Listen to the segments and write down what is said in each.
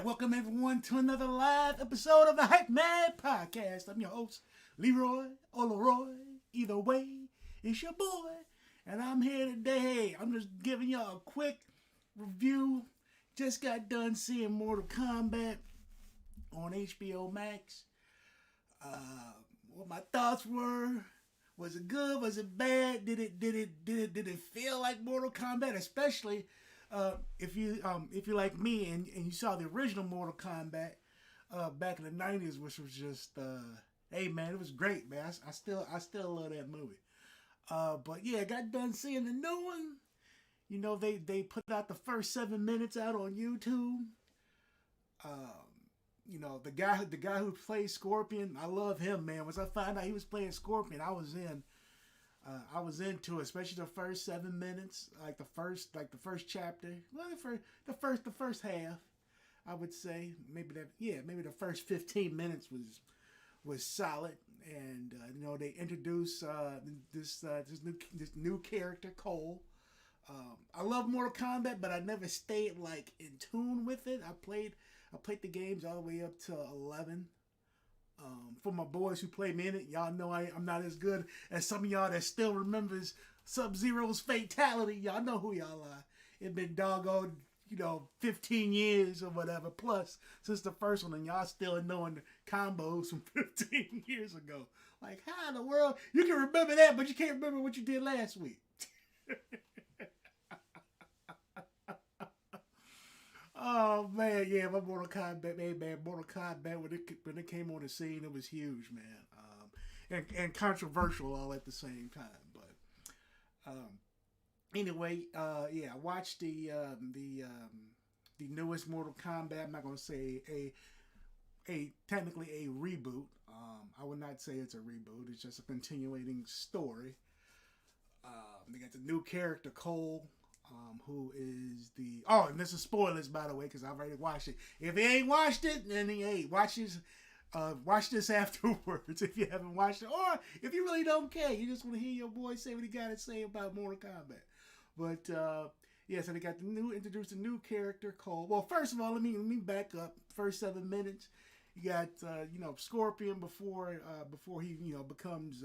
Alright, welcome everyone to another live episode of the Hype Man Podcast. I'm your host, Leroy or Leroy. Either way, it's your boy. And I'm here today. I'm just giving y'all a quick review. Just got done seeing Mortal Kombat on HBO Max. What my thoughts were. Was it good? Was it bad? Did it feel like Mortal Kombat? Especially if you like me and you saw the original Mortal Kombat back in the 90s, which was just hey man, it was great, man. I still love that movie. But yeah, I got done seeing the new one. You know, they put out the first 7 minutes out on YouTube. You know, the guy who plays Scorpion, I love him, man. Once I found out he was playing Scorpion, I was into it, especially the first 7 minutes, like the first chapter. Well, the first half, I would say. Maybe the first 15 minutes was solid, and you know, they introduced this new character, Cole. I love Mortal Kombat, but I never stayed like in tune with it. I played the games all the way up to 11. For my boys who play me in it, y'all know I'm not as good as some of y'all that still remembers Sub-Zero's fatality. Y'all know who y'all are. It's been doggone, 15 years or whatever plus since the first one, and y'all still knowing the combos from 15 years ago. Like, how in the world you can remember that, but you can't remember what you did last week? Oh man, yeah, my Mortal Kombat, man, Mortal Kombat when it came on the scene, it was huge, man, and controversial all at the same time. But anyway, yeah, I watched the newest Mortal Kombat. I'm not gonna say technically a reboot. I would not say it's a reboot. It's just a continuing story. They got the new character Cole. Who is and this is spoilers, by the way, because I've already watched it. If he ain't watched it, then he ain't. Watch this afterwards if you haven't watched it. Or if you really don't care, you just want to hear your boy say what he got to say about Mortal Kombat. But, yeah, so they got introduced a new character called, well, first of all, let me back up. First 7 minutes, you got, Scorpion before he, becomes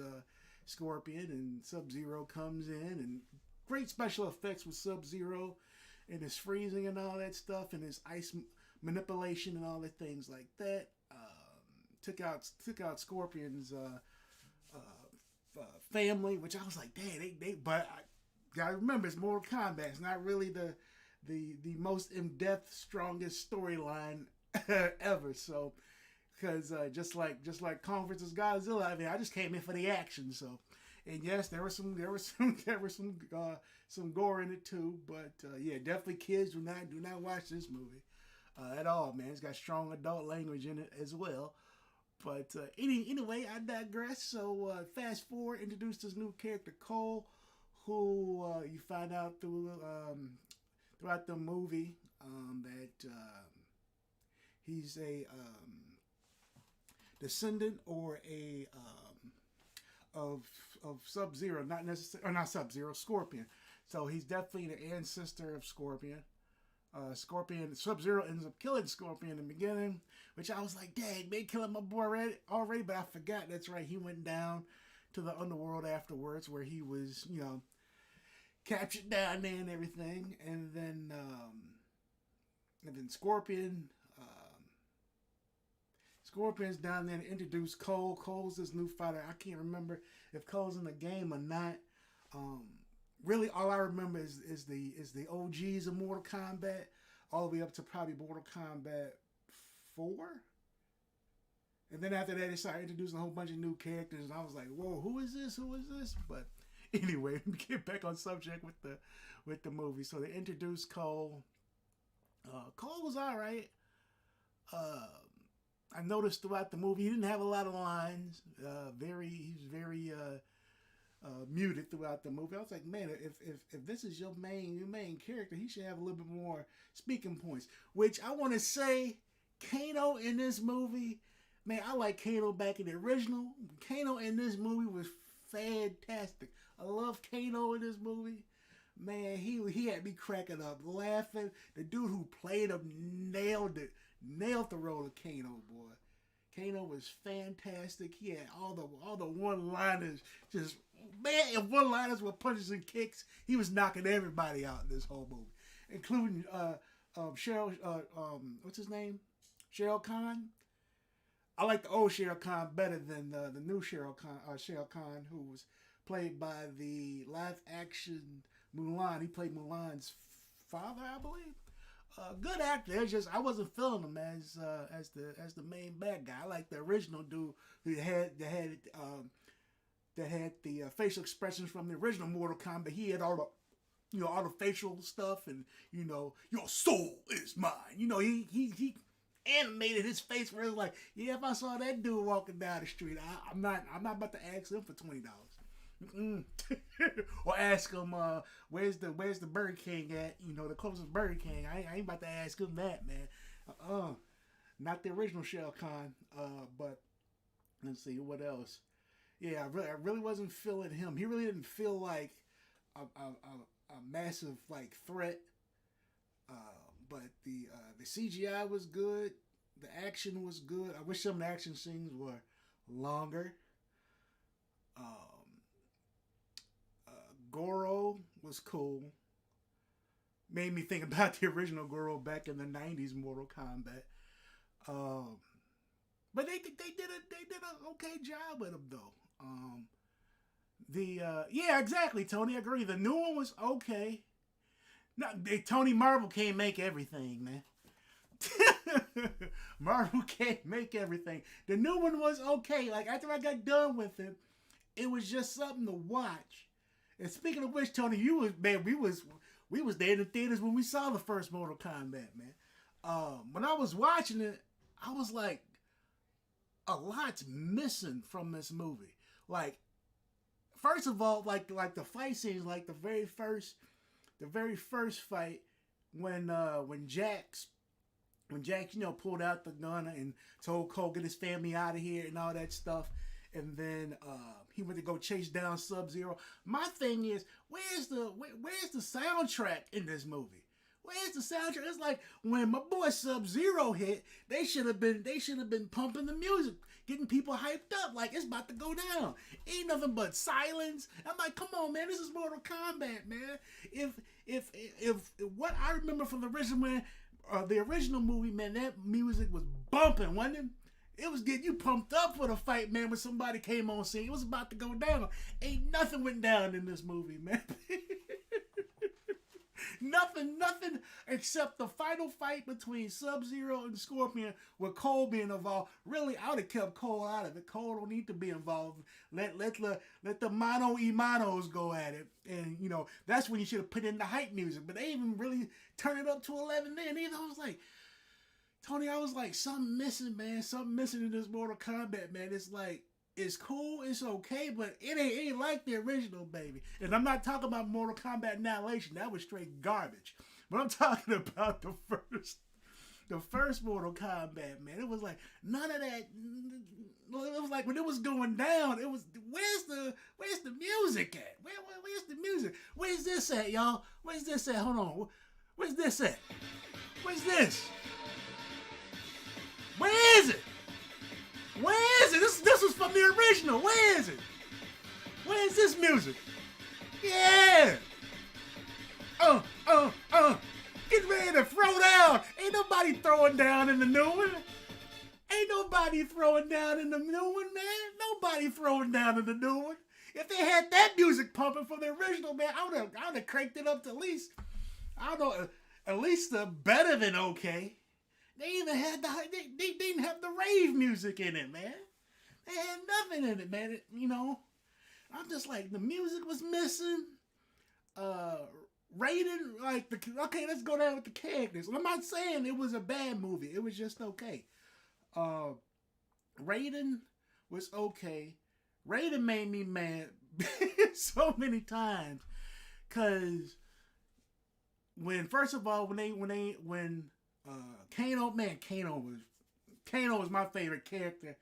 Scorpion, and Sub-Zero comes in, and great special effects with Sub-Zero and his freezing and all that stuff, and his ice manipulation and all the things like that. Took out Scorpion's family, which I was like, dang, but I gotta remember, it's Mortal Kombat. It's not really the most in-depth, strongest storyline ever. So, because just like Kong vs. Godzilla, I mean, I just came in for the action. So. And yes, there was some gore in it too, but yeah, definitely kids do not watch this movie at all, man. It's got strong adult language in it as well. But anyway, I digress. So fast forward, introduced this new character Cole, who you find out throughout the movie that he's a descendant or a of Sub-Zero, not necessarily, or not Sub-Zero, Scorpion. So he's definitely the ancestor of Scorpion. Sub-Zero ends up killing Scorpion in the beginning, which I was like, dang, they killing my boy already, but I forgot, that's right, he went down to the underworld afterwards, where he was, captured down there and everything, and then Scorpion's down there to introduce Cole. Cole's this new fighter. I can't remember if Cole's in the game or not. Really, all I remember is the OGs of Mortal Kombat, all the way up to probably Mortal Kombat 4. And then after that, they started introducing a whole bunch of new characters, and I was like, "Whoa, who is this? Who is this?" But anyway, let me get back on subject with the movie. So they introduced Cole. Cole was all right. I noticed throughout the movie he didn't have a lot of lines. He was very muted throughout the movie. I was like, man, if this is your main character, he should have a little bit more speaking points. Which I want to say, Kano in this movie, man, I like Kano back in the original. Kano in this movie was fantastic. I love Kano in this movie. Man, he had me cracking up, laughing. The dude who played him nailed it. nailed the role of Kano, boy. Kano was fantastic. He had all the one-liners, just man, and one-liners with punches and kicks. He was knocking everybody out in this whole movie, including Cheryl. What's his name? Cheryl Khan. I like the old Cheryl Khan better than the new Cheryl Khan, who was played by the live-action Mulan. He played Mulan's father, I believe. Good actor. It's just I wasn't feeling him as the main bad guy. I like the original dude who had the facial expressions from the original Mortal Kombat. He had all the facial stuff, and your soul is mine. He animated his face where it was like, yeah, if I saw that dude walking down the street, I'm not about to ask him for $20. Or ask him where's the Burger King at, the closest Burger King. I ain't about to ask him that, man. Not the original Shao Kahn. But let's see what else. Yeah, I really wasn't feeling him. He really didn't feel like a massive like threat. But the CGI was good. The action was good. I wish some of the action scenes were longer. Goro was cool. Made me think about the original Goro back in the '90s Mortal Kombat. But they did an okay job with him though. Yeah, exactly, Tony. I agree. The new one was okay. No, Tony Marvel can't make everything, man. Marvel can't make everything. The new one was okay. Like after I got done with it, it was just something to watch. And speaking of which, Tony, we was there in the theaters when we saw the first Mortal Kombat, man. When I was watching it, I was like, a lot's missing from this movie. Like, first of all, like the fight scenes, like the very first fight when Jax pulled out the gun and told Cole get his family out of here and all that stuff, and then he went to go chase down Sub-Zero. My thing is, where's the soundtrack in this movie? Where's the soundtrack? It's like when my boy Sub-Zero hit, they should have been pumping the music, getting people hyped up like it's about to go down. Ain't nothing but silence. I'm like, come on, man, this is Mortal Kombat, man. If what I remember from the original movie, man, that music was bumping, wasn't it? It was getting you pumped up for the fight, man, when somebody came on scene. It was about to go down. Ain't nothing went down in this movie, man. Nothing except the final fight between Sub-Zero and Scorpion with Cole being involved. Really, I would have kept Cole out of it. Cole don't need to be involved. Let the mano y manos go at it. And, that's when you should have put in the hype music. But they even really turned it up to 11 then. Either I was like, Tony, I was like, something missing, man. Something missing in this Mortal Kombat, man. It's like, it's cool, it's okay, but it ain't like the original, baby. And I'm not talking about Mortal Kombat Annihilation. That was straight garbage. But I'm talking about the first Mortal Kombat, man. It was like none of that. It was like when it was going down, it was where's the music at? Where's the music? Where's this at, y'all? Where's this at? Hold on. Where's this at? Where's this? Where is it? Where is it? This was from the original. Where is it? Where is this music? Yeah. Get ready to throw down. Ain't nobody throwing down in the new one. Ain't nobody throwing down in the new one, man. Nobody throwing down in the new one. If they had that music pumping from the original, man, I would have cranked it up to at least, I don't know, at least better than okay. They even had they didn't have the rave music in it, man. They had nothing in it, man. I'm just like, the music was missing. Raiden, like, okay, let's go down with the characters. I'm not saying it was a bad movie. It was just okay. Raiden was okay. Raiden made me mad so many times, cause when Kano was my favorite character.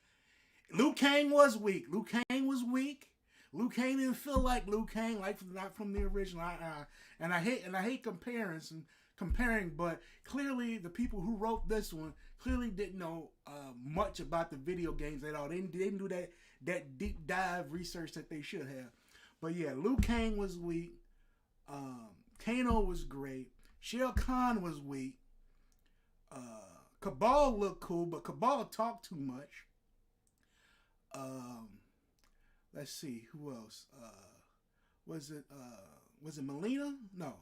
Liu Kang was weak. Liu Kang didn't feel like Liu Kang, like not from the original. And I hate comparing, but clearly the people who wrote this one clearly didn't know much about the video games at all. They didn't do that deep dive research that they should have. But yeah, Liu Kang was weak. Kano was great. Shao Kahn was weak. Cabal looked cool, but Cabal talked too much. Let's see who else. Was it Melina? No,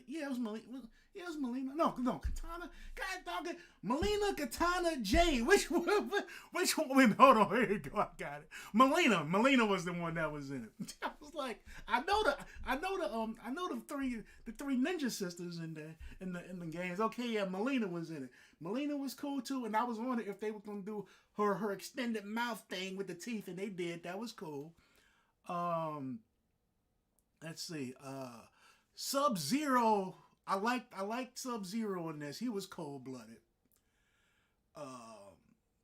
yeah, it was Melina. Yeah, it was Melina. No, Katana. God dog it, Melina, Katana, Jade. Which one? Wait, hold on. Here you go. I got it. Melina was the one that was in it. I was like, I know the three ninja sisters in the games. Okay, yeah, Melina was in it. Melina was cool too, and I was wondering if they were gonna do her extended mouth thing with the teeth, and they did. That was cool. Let's see. Sub-Zero. I liked Sub-Zero in this. He was cold-blooded.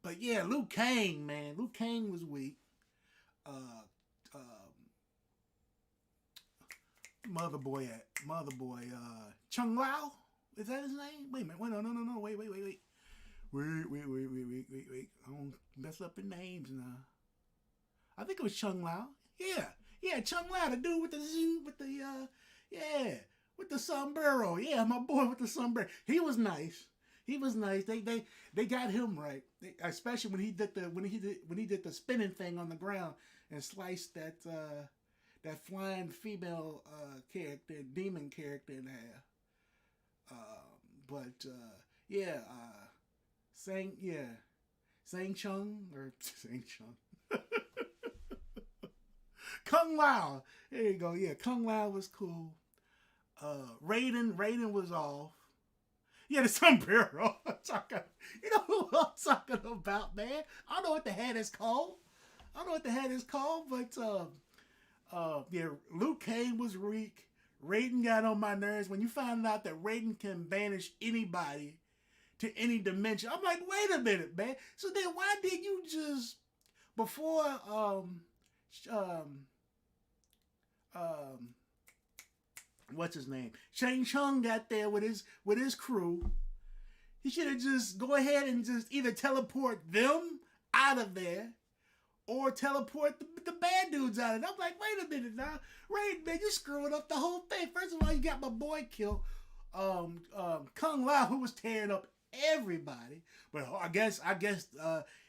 But yeah, Liu Kang, man. Liu Kang was weak. Mother boy, Chung Lao? Is that his name? Wait a minute. No. Wait. I don't mess up the names now. I think it was Chung Lao. Yeah, Chung Lao, the dude with the sombrero. Yeah, my boy with the sombrero. He was nice. They got him right, especially when he did the spinning thing on the ground and sliced that flying female character, demon character in half. Sang Chung. Kung Lao. There you go. Yeah, Kung Lao was cool. Raiden was off. Yeah, the sombrero. You know who I'm talking about, man? I don't know what the hat is called. But yeah, Liu Kang was weak. Raiden got on my nerves. When you find out that Raiden can banish anybody to any dimension, I'm like, wait a minute, man. So then why did you just before what's his name? Shang Tsung got there with his crew. He should have just go ahead and just either teleport them out of there or teleport the bad dudes out of it. I'm like, wait a minute now. Raiden, man, you screwing up the whole thing. First of all, you got my boy killed. Kung Lao, who was tearing up everybody. But I guess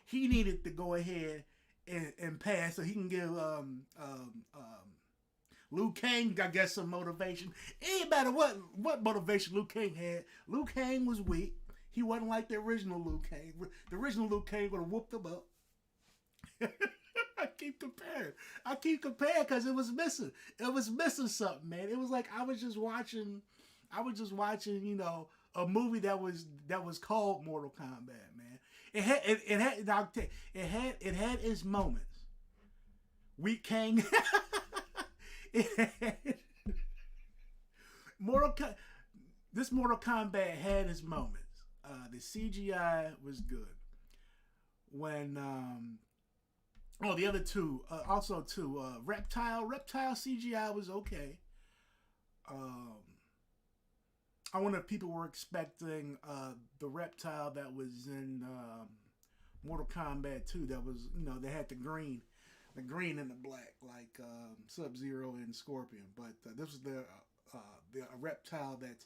he needed to go ahead and pass so he can give Liu Kang, I guess, some motivation. It ain't matter what motivation Liu Kang had. Liu Kang was weak. He wasn't like the original Liu Kang. The original Liu Kang would have whooped him up. I keep comparing because it was missing. It was missing something, man. It was like I was just watching, you know, a movie that was called Mortal Kombat, man. It had its moments. Weak Kang. This Mortal Kombat had its moments. The CGI was good. When the other two also too. Reptile CGI was okay. I wonder if people were expecting the reptile that was in Mortal Kombat 2. That was, you know, they had the green and the black like Sub-Zero and Scorpion. But this was the reptile that's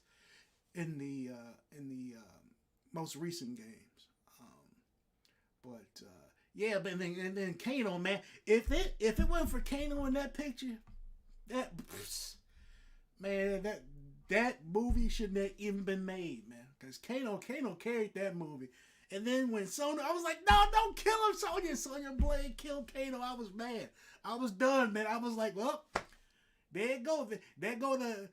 in the most recent games. Yeah, but then Kano, man. If it wasn't for Kano in that picture, that movie shouldn't have even been made, man. Because Kano carried that movie. And then when Sonya, I was like, no, don't kill him, Sonya Blade killed Kano. I was mad. I was done, man. I was like, well, there it go. There go the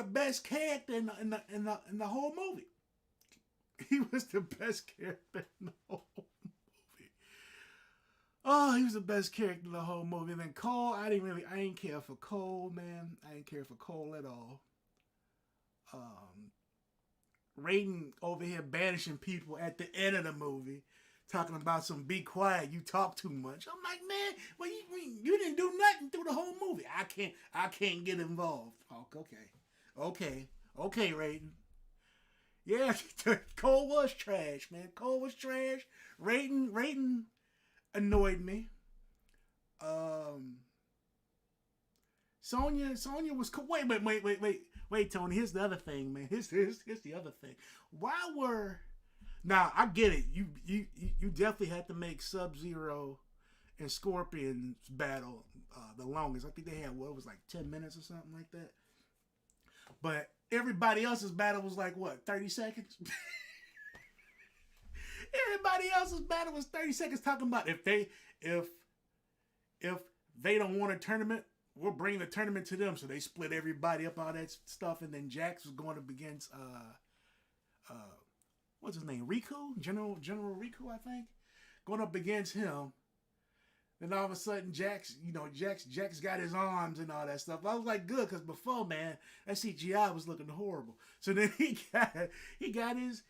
best character in the whole movie. He was the best character in the whole movie. Oh, he was the best character in the whole movie. And then Cole, I ain't care for Cole, man. I ain't care for Cole at all. Raiden over here banishing people at the end of the movie, talking about some be quiet, you talk too much. I'm like, man, well, you didn't do nothing through the whole movie. I can't get involved. Oh, okay, Raiden. Yeah, Cole was trash, man. Cole was trash. Raiden annoyed me. Sonya was cool. Wait, Tony. Here's the other thing, man. Here's the other thing. Why were now? I get it. You definitely had to make Sub-Zero and Scorpion's battle the longest. I think they had it was like 10 minutes or something like that. But everybody else's battle was like what, 30 seconds? Everybody else's battle was 30 seconds. Talking about if they don't want a tournament, we'll bring the tournament to them. So they split everybody up, all that stuff, and then Jax was going up against what's his name? Riku? General Riku, I think. Going up against him. Then all of a sudden Jax got his arms and all that stuff. I was like, good, because before, man, that CGI was looking horrible. So then he got his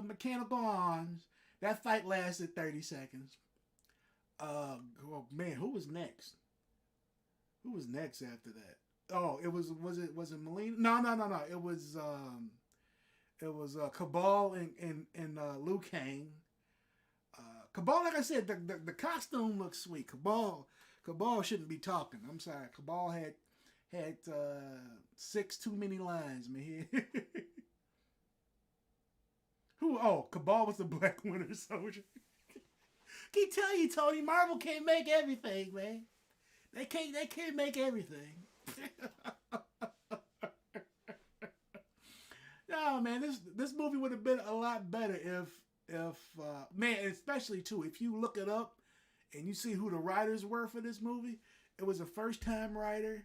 mechanical arms. That fight lasted 30 seconds. Oh man, who was next? Who was next after that? Oh, was it Melina? No. It was Cabal and Liu Kang. Cabal, like I said, the costume looks sweet. Cabal shouldn't be talking. I'm sorry. Cabal had 6 too many lines, man. Who? Oh, Cabal was the Black Winter Soldier. Can tell you, Tony, Marvel can't make everything, man. They can't make everything. No, man, this movie would have been a lot better if man, especially too, if you look it up and you see who the writers were for this movie. It was a first-time writer,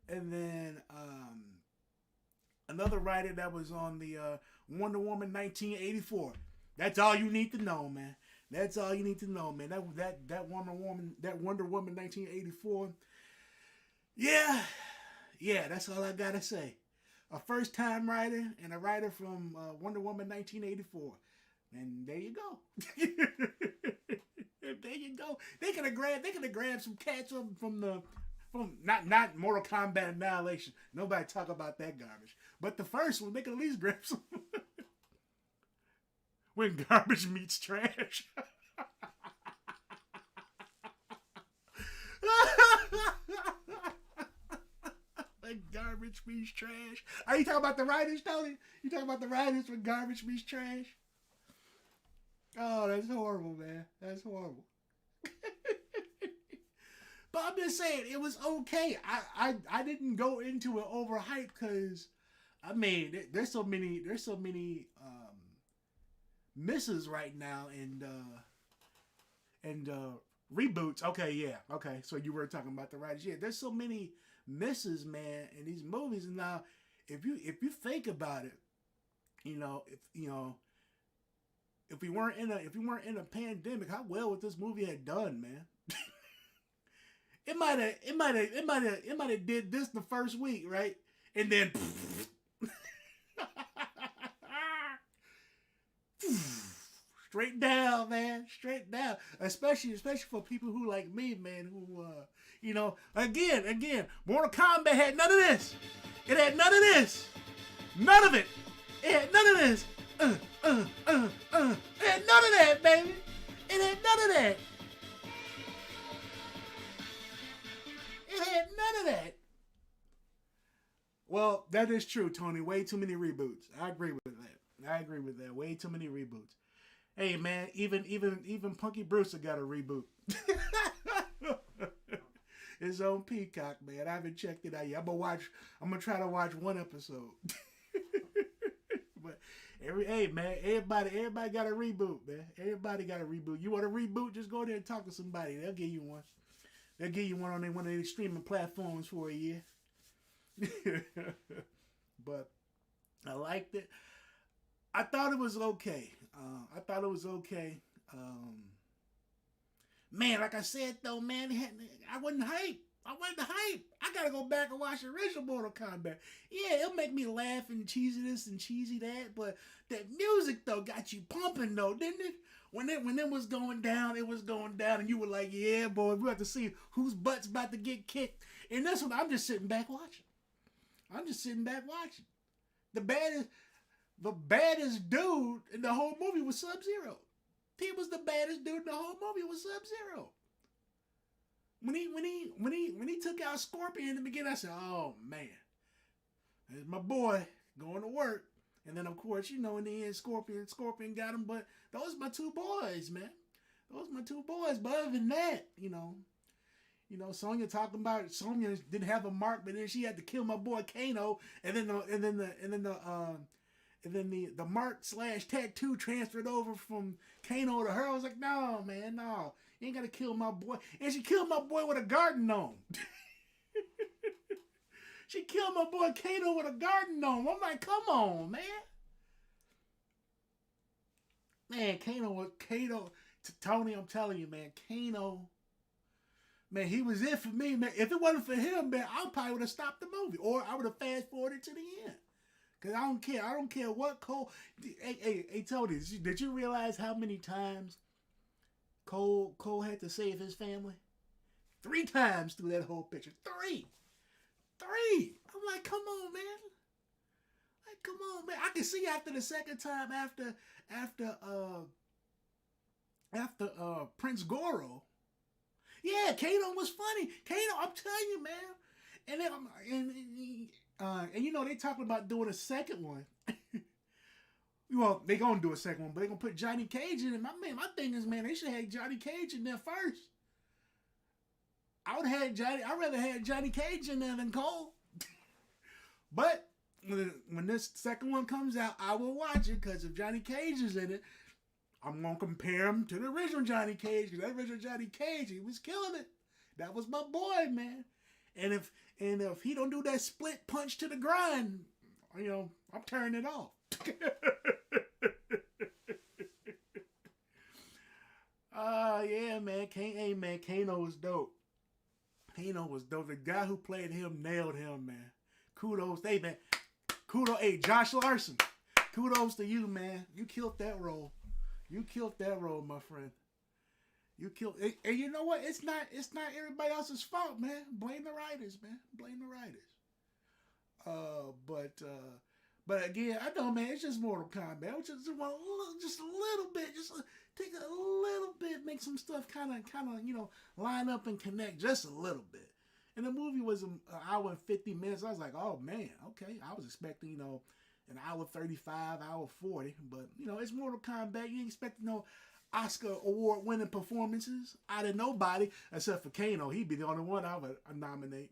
and then another writer that was on the Wonder Woman 1984. That's all you need to know, man. That's all you need to know, man. That Wonder Woman 1984. Yeah, that's all I gotta say. A first-time writer and a writer from Wonder Woman 1984. And there you go. There you go. They could have grabbed some cats from not Mortal Kombat Annihilation. Nobody talk about that garbage. But the first one, they could at least grab some. When garbage meets trash. When garbage meets trash. Are you talking about the writers, Tony? You talking about the writers when garbage meets trash? Oh, that's horrible, man. That's horrible. But I'm just saying, it was okay. I didn't go into it overhyped because, I mean, there's so many misses right now and reboots. Okay, yeah. Okay, so you were talking about the writers. Yeah, there's so many misses, man, in these movies. And now, if you think about it, if we weren't in a pandemic, how well would this movie have done, man? It might have did this the first week, right? And then straight down, man, straight down. Especially for people who like me, man, who again, Mortal Kombat had none of this. It had none of this. None of it. It had none of this. It had none of that, baby. It had none of that. It had none of that. Well, that is true, Tony. Way too many reboots. I agree with that. Way too many reboots. Hey, man, even Punky Brewster got a reboot. It's on Peacock, man. I haven't checked it out yet. I'm gonna try to watch one episode. But everybody got a reboot, man. Everybody got a reboot. You want a reboot? Just go there and talk to somebody. They'll give you one. They'll give you one on one of their streaming platforms for a year. But I liked it. I thought it was okay. Man, like I said though, man, I wasn't hyped. I gotta go back and watch the original Mortal Kombat. Yeah, it'll make me laugh and cheesy this and cheesy that, but that music though got you pumping though, didn't it? when it was going down, it was going down, and you were like, yeah, boy, we have to see whose butt's about to get kicked. And this one, I'm just sitting back watching. I'm just sitting back watching. The baddest dude in the whole movie was Sub-Zero. He was the baddest dude in the whole movie was Sub-Zero. When he took out Scorpion in the beginning, I said, oh man, there's my boy going to work. And then of course, you know, in the end, Scorpion got him. But those are my two boys, man. Those are my two boys. But other than that, you know, Sonya talking about Sonya didn't have a mark, but then she had to kill my boy Kano, and then the mark / tattoo transferred over from Kano to her. I was like, no, man, no, you ain't gotta kill my boy. And she killed my boy with a garden gnome. She killed my boy Kano with a garden gnome. I'm like, come on, man. Man, Kano, Tony, I'm telling you, man, Kano. Man, he was it for me, man. If it wasn't for him, man, I probably would have stopped the movie. Or I would have fast-forwarded to the end. Because I don't care. I don't care what Cole... Hey, Tony, did you realize how many times Cole had to save his family? 3 times through that whole picture. 3! I'm like, come on, man. Like, come on, man. I can see after the second time, after Prince Goro... Yeah, Kano was funny. Kano, I'm telling you, man. And then, and you know, they talking about doing a second one. Well, they gonna do a second one, but they gonna put Johnny Cage in it. My thing is, man, they should have Johnny Cage in there first. I'd rather have Johnny Cage in there than Cole. But when this second one comes out, I will watch it, because if Johnny Cage is in it, I'm going to compare him to the original Johnny Cage, because that original Johnny Cage, he was killing it. That was my boy, man. And if he don't do that split punch to the grind, you know, I'm turning it off. Yeah, man. Hey, man, Kano was dope. Kano was dope. The guy who played him nailed him, man. Kudos. Hey, man. Hey, Josh Larson. Kudos to you, man. You killed that role. You killed that role, my friend. You killed it. And you know what? It's not everybody else's fault, man. Blame the writers, man. Blame the writers. But again, I know, man, it's just Mortal Kombat. I just want just a little bit, just take a little bit, make some stuff kind of, you know, line up and connect just a little bit. And the movie was an hour and 50 minutes. I was like, oh man, okay. I was expecting, you know, an hour 35, hour 40, but you know, it's Mortal Kombat. You ain't expect no Oscar award winning performances out of nobody except for Kano. He'd be the only one I would nominate.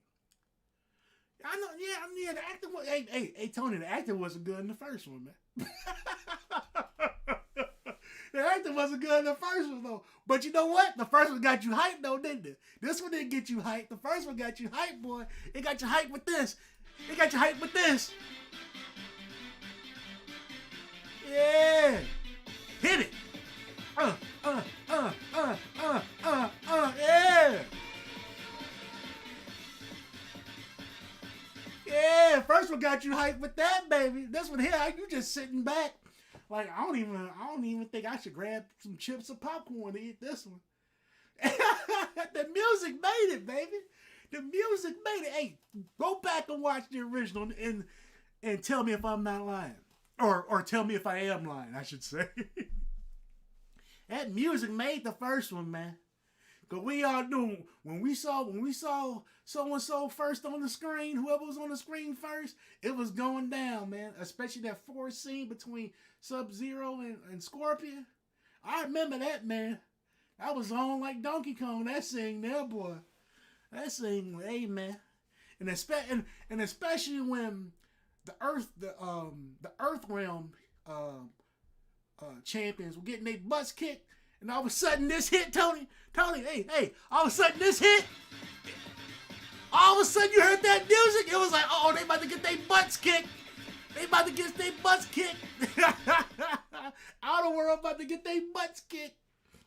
I know, yeah, the acting was, hey, Tony, the acting wasn't good in the first one, man. The acting wasn't good in the first one, though. But you know what? The first one got you hyped, though, didn't it? This one didn't get you hyped. The first one got you hyped, boy. It got you hyped with this. It got you hyped with this. Yeah. Hit it. Yeah. Yeah, first one got you hyped with that, baby. This one here, you just sitting back. Like, I don't even think I should grab some chips or popcorn to eat this one. The music made it, baby. The music made it. Hey, go back and watch the original and tell me if I'm not lying. Or tell me if I am lying, I should say. That music made the first one, man. Cause we all knew when we saw so-and-so first on the screen, whoever was on the screen first, it was going down, man. Especially that forest scene between Sub-Zero and Scorpion. I remember that, man. That was on like Donkey Kong. That scene there, boy. That scene, hey, man. And especially when the Earth Realm champions were getting their butts kicked. And all of a sudden this hit, Tony, hey, all of a sudden this hit, all of a sudden you heard that music, it was like, oh, they about to get their butts kicked. They about to get their butts kicked. Outer world about to get their butts kicked.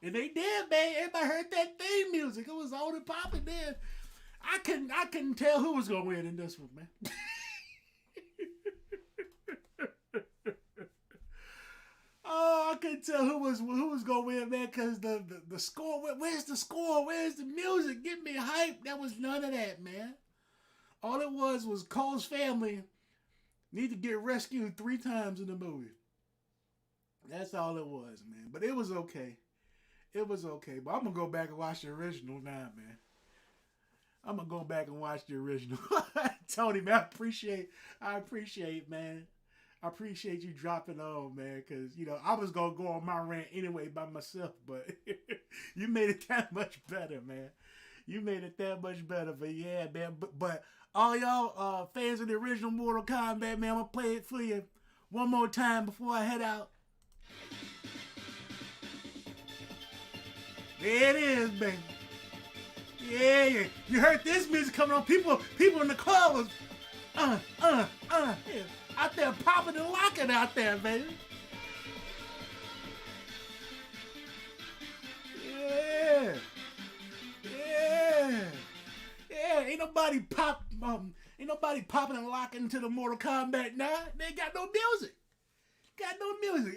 And they did, man. Everybody heard that theme music. It was on and popping then. I couldn't tell who was going to win in this one, man. Oh, I couldn't tell who was gonna win, man, because the score. Where's the score? Where's the music? Get me hype. There was none of that, man. All it was Cole's family need to get rescued 3 times in the movie. That's all it was, man. But it was okay. It was okay. But I'm gonna go back and watch the original now, man. I'm gonna go back and watch the original. Tony, man, I appreciate, man. I appreciate you dropping on, man, because, I was going to go on my rant anyway by myself, but you made it that much better, man. You made it that much better, but yeah, man. But all y'all fans of the original Mortal Kombat, man, I'm going to play it for you one more time before I head out. There it is, baby. Yeah. You heard this music coming on. People in the car was, yeah, out there popping and locking out there, baby. Yeah. Ain't nobody popping and locking to the Mortal Kombat now. They ain't got no music.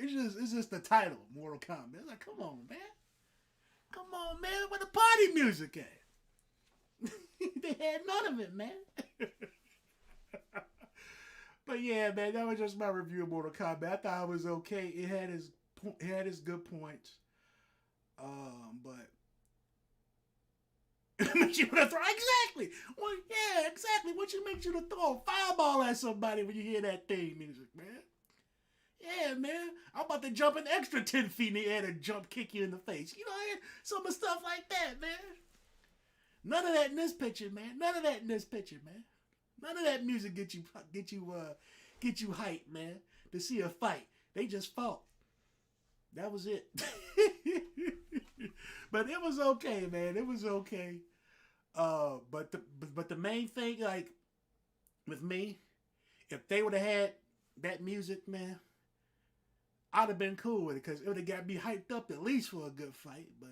It's just the title, Mortal Kombat. It's like, come on, man. Where the party music at? They had none of it, man. But yeah, man, that was just my review of Mortal Kombat. I thought it was okay. It had its good points, but it makes you want to throw exactly. Well, yeah, exactly. What makes you to throw a fireball at somebody when you hear that theme music, man? Yeah, man. I'm about to jump an extra 10 feet in the air to jump kick you in the face. Some of the stuff like that, man. None of that in this picture, man. None of that music get you hyped, man. To see a fight, they just fought. That was it. But it was okay, man. It was okay. But the main thing, like with me, if they would have had that music, man, I'd have been cool with it because it would have got me hyped up at least for a good fight. But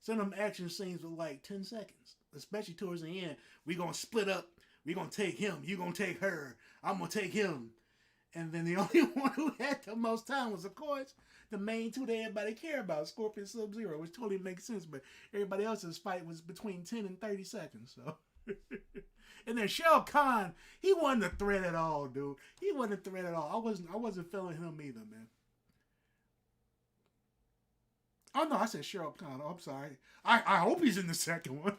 some of them action scenes were like 10 seconds, especially towards the end. We gonna split up. We gonna take him. You gonna take her. I'm gonna take him. And then the only one who had the most time was, of course, the main two that everybody care about, Scorpion Sub-Zero, which totally makes sense. But everybody else's fight was between 10 and 30 seconds. So, and then Shao Kahn, he wasn't a threat at all, dude. He wasn't a threat at all. I wasn't feeling him either, man. Oh no, I said Shao Kahn. Oh, I'm sorry. I hope he's in the second one.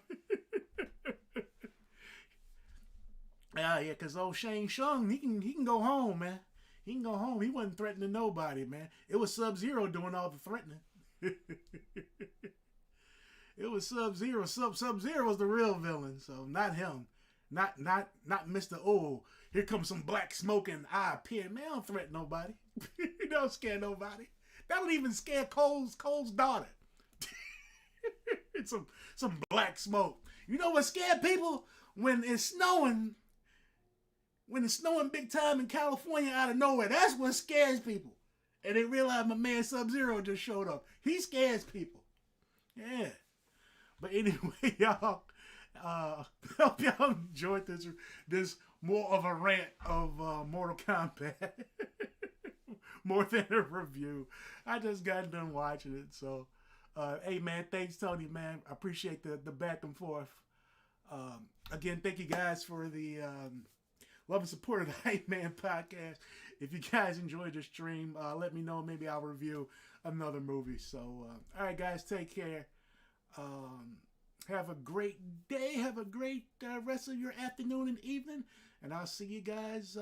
Yeah, because old Shang Tsung, he can go home, man. He can go home. He wasn't threatening nobody, man. It was Sub-Zero doing all the threatening. It was Sub-Zero. Sub-Zero was the real villain, so not him. Not Mr. Oh, here comes some black smoke and eye appear. Man, I don't threaten nobody. You don't scare nobody. That don't even scare Cole's daughter. It's some black smoke. You know what scared people? When it's snowing big time in California out of nowhere. That's what scares people. And they realize my man Sub-Zero just showed up. He scares people. Yeah. But anyway, y'all, hope y'all enjoyed this more of a rant of Mortal Kombat. More than a review. I just got done watching it. So, hey, man, thanks, Tony, man. I appreciate the back and forth. Again, thank you guys for the love and support of the Hype Man podcast. If you guys enjoyed the stream, let me know. Maybe I'll review another movie. So, all right, guys, take care. Have a great day. Have a great rest of your afternoon and evening. And I'll see you guys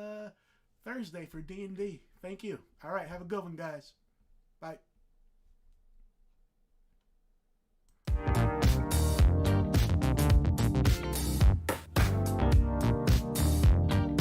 Thursday for D&D. Thank you. All right, have a good one, guys. Bye.